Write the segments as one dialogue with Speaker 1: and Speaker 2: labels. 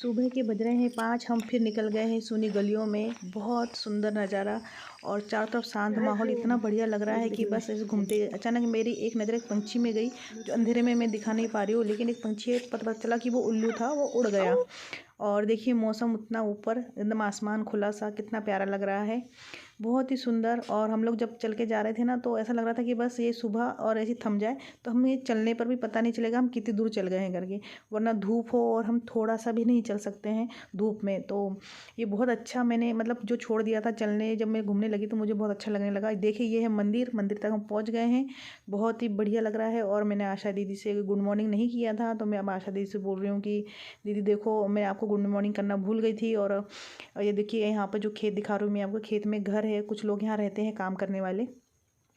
Speaker 1: सुबह के बज रहे हैं 5। हम फिर निकल गए हैं सूनी गलियों में। बहुत सुंदर नज़ारा और चारों तरफ शांत माहौल इतना बढ़िया लग रहा है कि बस ऐसे घूमते अचानक मेरी एक नज़र एक पंछी में गई जो अंधेरे में मैं दिखा नहीं पा रही हूँ, लेकिन एक पंछी पता चला कि वो उल्लू था, वो उड़ गया। और देखिए मौसम उतना ऊपर एकदम आसमान खुला सा, कितना प्यारा लग रहा है, बहुत ही सुंदर। और हम लोग जब चल के जा रहे थे ना तो ऐसा लग रहा था कि बस ये सुबह और ऐसे थम जाए तो हमें चलने पर भी पता नहीं चलेगा हम कितनी दूर चल गए हैं करके, वरना धूप हो और हम थोड़ा सा भी नहीं चल सकते हैं धूप में। तो ये बहुत अच्छा मैंने मतलब जो छोड़ दिया था चलने, जब मैं घूमने लगी तो मुझे बहुत अच्छा लगने लगा। देखिए ये है मंदिर, मंदिर तक हम पहुँच गए हैं, बहुत ही बढ़िया लग रहा है। और मैंने आशा दीदी से गुड मॉर्निंग नहीं किया था तो मैं अब आशा दीदी से बोल रही हूँ कि दीदी देखो मैं आपको गुड मॉर्निंग करना भूल गई थी। और ये देखिए यहाँ पर जो खेत दिखा रही हूँ मैं आपको, खेत में घर है, कुछ लोग यहाँ रहते हैं काम करने वाले।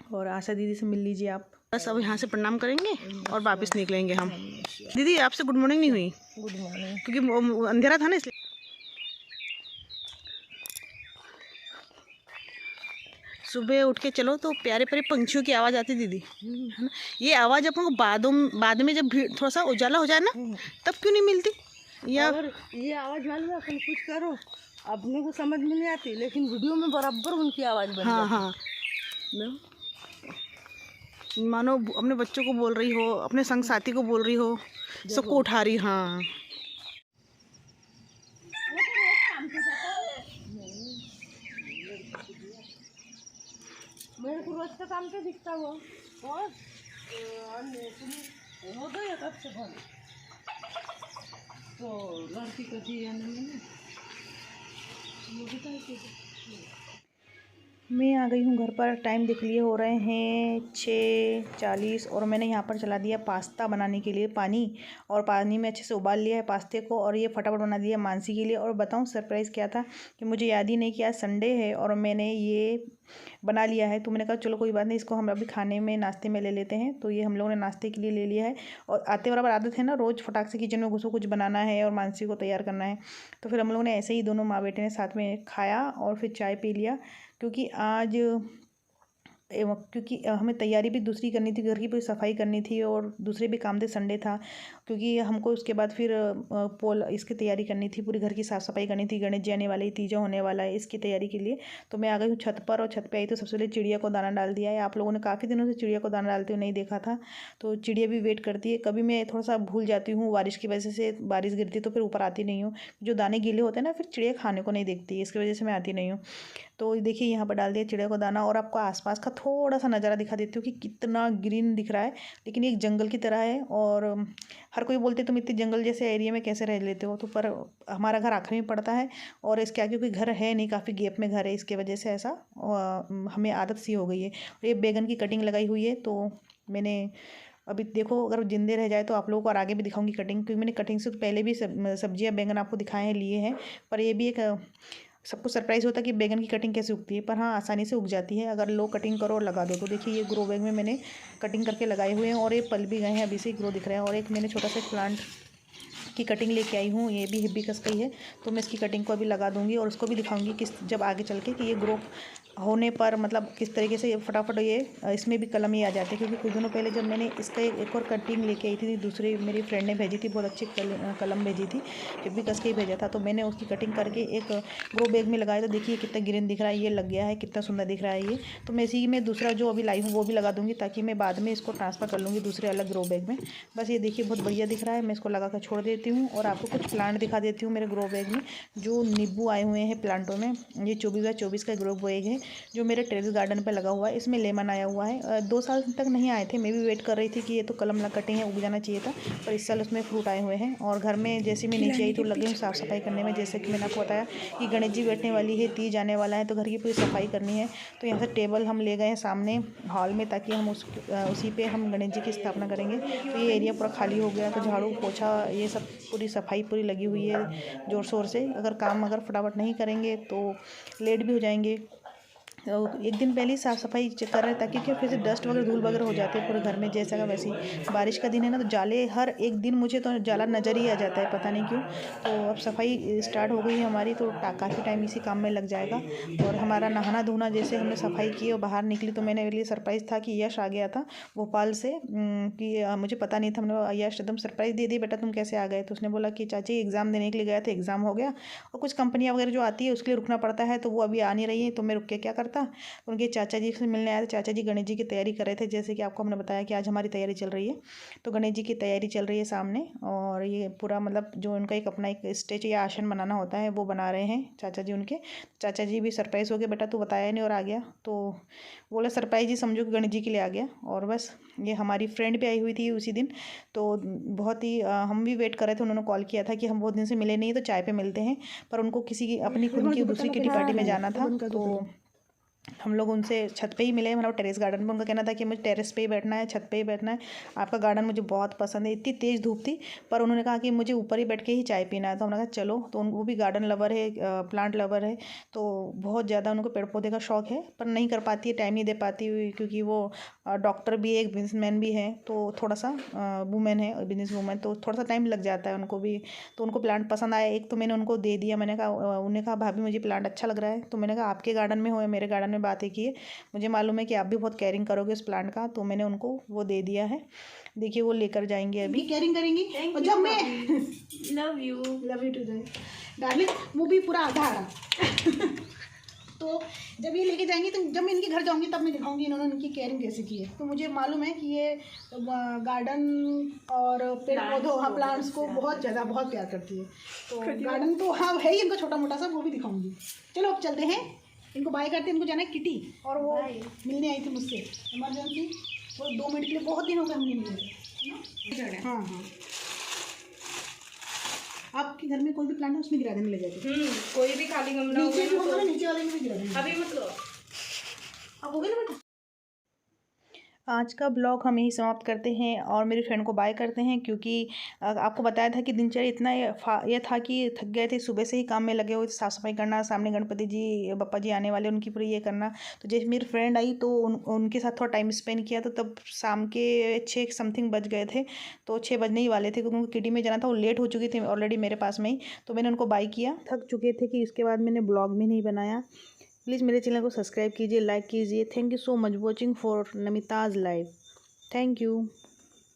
Speaker 1: और आशा दीदी से मिल लीजिए आप।
Speaker 2: बस अब यहाँ से प्रणाम करेंगे और वापस निकलेंगे हम। दीदी आपसे गुड मॉर्निंग नहीं हुई?
Speaker 1: Good morning.
Speaker 2: क्योंकि अंधेरा था ना इसलिए। सुबह उठ के चलो तो प्यारे प्यारे पंछियों की आवाज़ आती दीदी, है ना? ये आवाज़ अपन को बाद में जब थोड़ा सा उजाला हो जाए ना तब क्यों नहीं मिलती? या
Speaker 3: ये आवाज़ वाली अपन कुछ करो अपने को समझ में नहीं आती, लेकिन वीडियो में बराबर उनकी आवाज़ बन
Speaker 2: हाँ
Speaker 3: जाती।
Speaker 2: हाँ, मानो अपने बच्चों को बोल रही हो, अपने संग साथी को बोल रही हो, सबको उठा रही। हाँ
Speaker 3: मेरे को रोज का काम तो दिखता वो, और हो गया कब से बंद तो लड़की को दिया मैंने
Speaker 1: मैं आ गई हूँ घर पर। टाइम देख लिए हो रहे हैं 6:40 और मैंने यहाँ पर चला दिया पास्ता बनाने के लिए पानी, और पानी में अच्छे से उबाल लिया है पास्ते को, और ये फटाफट बना दिया मानसी के लिए। और बताऊँ सरप्राइज़ क्या था कि मुझे याद ही नहीं कि आज संडे है और मैंने ये बना लिया है। तो मैंने कहा चलो कोई बात नहीं, इसको हम अभी खाने में नाश्ते में ले लेते हैं। तो ये हम लोगों ने नाश्ते के लिए ले लिया है। और आते बराबर आदत है ना रोज़ फटाक से किचन में घुसो, कुछ बनाना है और मानसी को तैयार करना है। तो फिर हम लोगों ने ऐसे ही दोनों माँ बेटे ने साथ में खाया और फिर चाय पी लिया, क्योंकि आज क्योंकि हमें तैयारी भी दूसरी करनी थी, घर की पूरी सफाई करनी थी और दूसरे भी काम थे, संडे था। क्योंकि हमको उसके बाद फिर पोल इसकी तैयारी करनी थी, पूरी घर की साफ़ सफाई करनी थी, गणेश जी आने वाले, तीजा होने वाला है, इसकी तैयारी के लिए। तो मैं आ गई हूँ छत पर, और छत पे आई तो सबसे पहले चिड़िया को दाना डाल दिया है। आप लोगों ने काफ़ी दिनों से चिड़िया को दाना डालते हुए नहीं देखा था, तो चिड़िया भी वेट करती है। कभी मैं थोड़ा सा भूल जाती हूँ, बारिश की वजह से बारिश गिरती तो फिर ऊपर आती नहीं हूँ, जो दाने गीले होते हैं ना फिर चिड़िया खाने को नहीं देखती, इसकी वजह से मैं आती नहीं हूँ। तो देखिए यहाँ पर डाल दिया चिड़िया को दाना, और आपको आसपास का थोड़ा सा नज़ारा दिखा देती हूँ कि कितना ग्रीन दिख रहा है, लेकिन एक जंगल की तरह है। और हर कोई बोलते तुम इतने जंगल जैसे एरिया में कैसे रह लेते हो, तो पर हमारा घर आखिरी में पड़ता है और इसके आगे कोई घर है नहीं, काफ़ी गैप में घर है, इसके वजह से ऐसा हमें आदत सी हो गई है। ये बैगन की कटिंग लगाई हुई है, तो मैंने अभी देखो अगर जिंदे रह जाए तो आप लोगों को और आगे भी दिखाऊंगी कटिंग, क्योंकि मैंने कटिंग से तो पहले भी सब्जियां बैगन आपको दिखाए हैं, लिए हैं। पर ये भी एक सबको सरप्राइज़ होता है कि बैगन की कटिंग कैसे उगती है, पर हाँ आसानी से उग जाती है अगर लो कटिंग करो और लगा दो। तो देखिए ये ग्रो बैग में मैंने कटिंग करके लगाए हुए हैं और ये पल भी गए हैं, अभी से ग्रो दिख रहे हैं। और एक मैंने छोटा सा प्लांट की कटिंग लेके आई हूँ, ये भी हिबिस्कस का ही है, तो मैं इसकी कटिंग को अभी लगा दूंगी और उसको भी दिखाऊंगी किस जब आगे चल के कि ये ग्रो होने पर मतलब किस तरीके से फटाफट ये इसमें भी कलम ही आ जाते हैं। क्योंकि कुछ दिनों पहले जब मैंने इसका एक और कटिंग लेके आई थी, दूसरी मेरी फ्रेंड ने भेजी थी, बहुत अच्छी कलम भेजी थी, हिबिस्कस का ही भेजा था, तो मैंने उसकी कटिंग करके एक ग्रो बैग में लगाया। तो देखिए कितना ग्रीन दिख रहा है, ये लग गया है, कितना सुंदर दिख रहा है ये। तो मैं इसी में दूसरा जो अभी लाई हूँ वो भी लगा दूँगी, ताकि मैं बाद में इसको ट्रांसफ़र कर लूँगी दूसरे अलग ग्रो बैग में। बस ये देखिए बहुत बढ़िया दिख रहा है, मैं इसको लगा कर छोड़ देती हूँ और आपको कुछ प्लांट दिखा देती हूँ मेरे ग्रो बैग में जो नींबू आए हुए हैं प्लांटों में। ये 24x24 का ग्रो बैग है जो मेरे टेरेस गार्डन पे लगा हुआ है। इसमें लेमन आया हुआ है, 2 साल तक नहीं आए थे, मैं भी वेट कर रही थी कि ये तो कलम लग कटिंग है, उग जाना चाहिए था, पर इस साल उसमें फ्रूट आए हुए हैं। और घर में जैसे मैं नीचे आई तो लगी हूँ साफ़ सफाई करने में, जैसे कि मैंने आपको बताया कि गणेश जी बैठने वाली है, तीज आने वाला है, तो घर की पूरी सफाई करनी है। तो यहाँ से टेबल हम ले गए हैं सामने हॉल में, ताकि हम उसी पे हम गणेश जी की स्थापना करेंगे। तो ये एरिया पूरा खाली हो गया, तो झाड़ू पोछा ये सब पूरी सफाई पूरी लगी हुई है ज़ोर शोर से। अगर फटाफट नहीं करेंगे तो लेट भी हो जाएंगे, एक दिन पहले ही साफ़ सफाई कर रहे हैं ताकि क्या फिर से डस्ट वगैरह धूल वगैरह हो जाते हैं पूरे घर में, जैसा का वैसे ही। बारिश का दिन है ना, तो जाले हर एक दिन मुझे तो जाला नज़र ही आ जाता है, पता नहीं क्यों। तो अब सफाई स्टार्ट हो गई है हमारी, तो काफ़ी टाइम इसी काम में लग जाएगा। और हमारा नहाना धोना, जैसे हमने सफाई की और बाहर निकली तो मेरे लिए सरप्राइज़ था कि यश आ गया था भोपाल से, कि मुझे पता नहीं था। हमने यश एकदम सरप्राइज़ दे दी, बेटा तुम कैसे आ गए? तो उसने बोला कि चाची एग्ज़ाम देने के लिए गया था, एग्ज़ाम हो गया और कुछ कंपनियाँ वगैरह जो आती है उसके लिए रुकना पड़ता है, तो वो अभी आ नहीं रही है, तो मैं रुक के क्या करता। उनके चाचा जी से मिलने आए थे। चाचा जी गणेश जी की तैयारी कर रहे थे, जैसे कि आपको हमने बताया कि आज हमारी तैयारी चल रही है, तो गणेश जी की तैयारी चल रही है सामने। और ये पूरा मतलब जो उनका एक अपना एक स्टेज या आसन बनाना होता है वो बना रहे हैं चाचा जी उनके। चाचा जी भी सरप्राइज़ हो गए, बेटा तू बताया नहीं और आ गया, तो बोला सरप्राइज ही समझो कि गणेश जी के लिए आ गया। और बस ये हमारी फ्रेंड भी आई हुई थी उसी दिन, तो बहुत ही हम भी वेट कर रहे थे। उन्होंने कॉल किया था कि हम बहुत दिन से मिले नहीं, तो चाय पे मिलते हैं, पर उनको किसी की अपनी खुद की दूसरी किटी पार्टी में जाना था, तो हम लोग उनसे छत पे ही मिले, मतलब टेरेस गार्डन में। उनका कहना था कि मुझे टेरेस पे ही बैठना है, छत पे ही बैठना है, आपका गार्डन मुझे बहुत पसंद है। इतनी तेज़ धूप थी, पर उन्होंने कहा कि मुझे ऊपर ही बैठ के ही चाय पीना है, तो हमने कहा चलो। तो वो भी गार्डन लवर है, प्लांट लवर है, तो बहुत ज़्यादा उनको पेड़ पौधे का शौक है, पर नहीं कर पाती है, टाइम नहीं दे पाती हुई, क्योंकि वो डॉक्टर भी है, एक बिजनेसमैन भी है, तो थोड़ा सा वुमेन है, बिजनेस वूमेन, तो थोड़ा सा टाइम लग जाता है उनको भी। तो उनको प्लांट पसंद आया एक, तो मैंने उनको दे दिया। मैंने कहा, उन्होंने कहा भाभी मुझे प्लांट अच्छा लग रहा है, तो मैंने कहा आपके गार्डन में हो या मेरे गार्डन में, बात एक ही है, मुझे मालूम है कि आप भी बहुत केयरिंग करोगे उस प्लांट का, तो मैंने उनको वो दे दिया है। देखिए वो लेकर जाएंगे, अभी केयरिंग करेंगी। और जब मैं लव यू टू डार्लिंग, वो भी पूरा आधा आधा तो जब ये लेके जाएंगी, तो जब मैं इनके घर जाऊंगी तब मैं दिखाऊंगी इन्होंने इनकी केयरिंग कैसे की है। तो मुझे मालूम है कि ये गार्डन और पेड़ पौधों, हाँ प्लांट्स को बहुत ज़्यादा बहुत प्यार करती है। तो गार्डन तो हाँ है ही इनका छोटा मोटा सा, वो भी दिखाऊंगी। चलो अब चलते हैं, इनको बाय करते हैं। इनको जाना है किटी, और वो मिलने आई थी मुझसे इमरजेंसी, वो 2 मिनट के लिए, बहुत दिन हो गए हम नहीं मिले। हाँ हाँ, आपके घर में कोई भी प्लांट है उसमें गिरा देने ले जाते,
Speaker 3: कोई भी खाली गमला
Speaker 1: नीचे भी होगा ना, नीचे वाले में भी गिरा देंगे।
Speaker 3: अभी मतलब
Speaker 1: अब हो गया ना बेटा। आज का ब्लॉग हम यही समाप्त करते हैं और मेरी फ्रेंड को बाय करते हैं, क्योंकि आपको बताया था कि दिनचर्या इतना ये था कि थक गए थे, सुबह से ही काम में लगे हुए थे, साफ़ सफाई करना, सामने गणपति जी बप्पा जी आने वाले, उनकी पूरी ये करना। तो जैसे मेरी फ्रेंड आई तो उनके साथ थोड़ा टाइम स्पेंड किया, तो तब शाम के 6 समथिंग बज गए थे, तो 6 बजने ही वाले थे, क्योंकि उनको किटी में जाना था, वो लेट हो चुकी थी ऑलरेडी मेरे पास में ही। तो मैंने उनको बाय किया, थक चुके थे कि इसके बाद मैंने ब्लॉग भी नहीं बनाया। प्लीज़ मेरे चैनल को सब्सक्राइब कीजिए, लाइक कीजिए। Thank you so much watching for Namita's life. Thank you.